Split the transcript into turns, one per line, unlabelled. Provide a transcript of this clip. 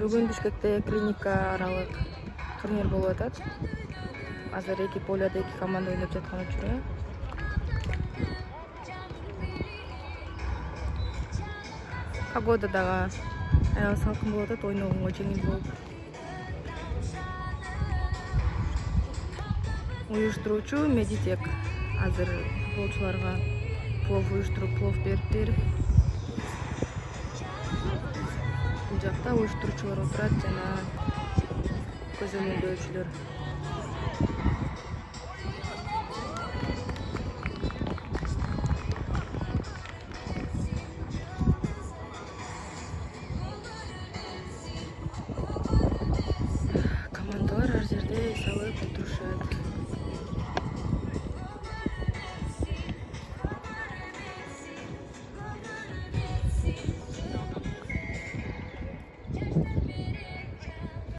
Бүгүн Бишкекте клиника аралык турнир болуп атат. Азыр эки полюда эки команда ойноп жаткан учуру. Погода дагы аябай салкын болуп атат, ойногонго жеңил болуп. Уюштуруучу Медитек азыр футболчуларга плов уюштуруп, плов берип. Бул жакта уюштуруучулар отурат жана көзөмөлдөөчүлөр.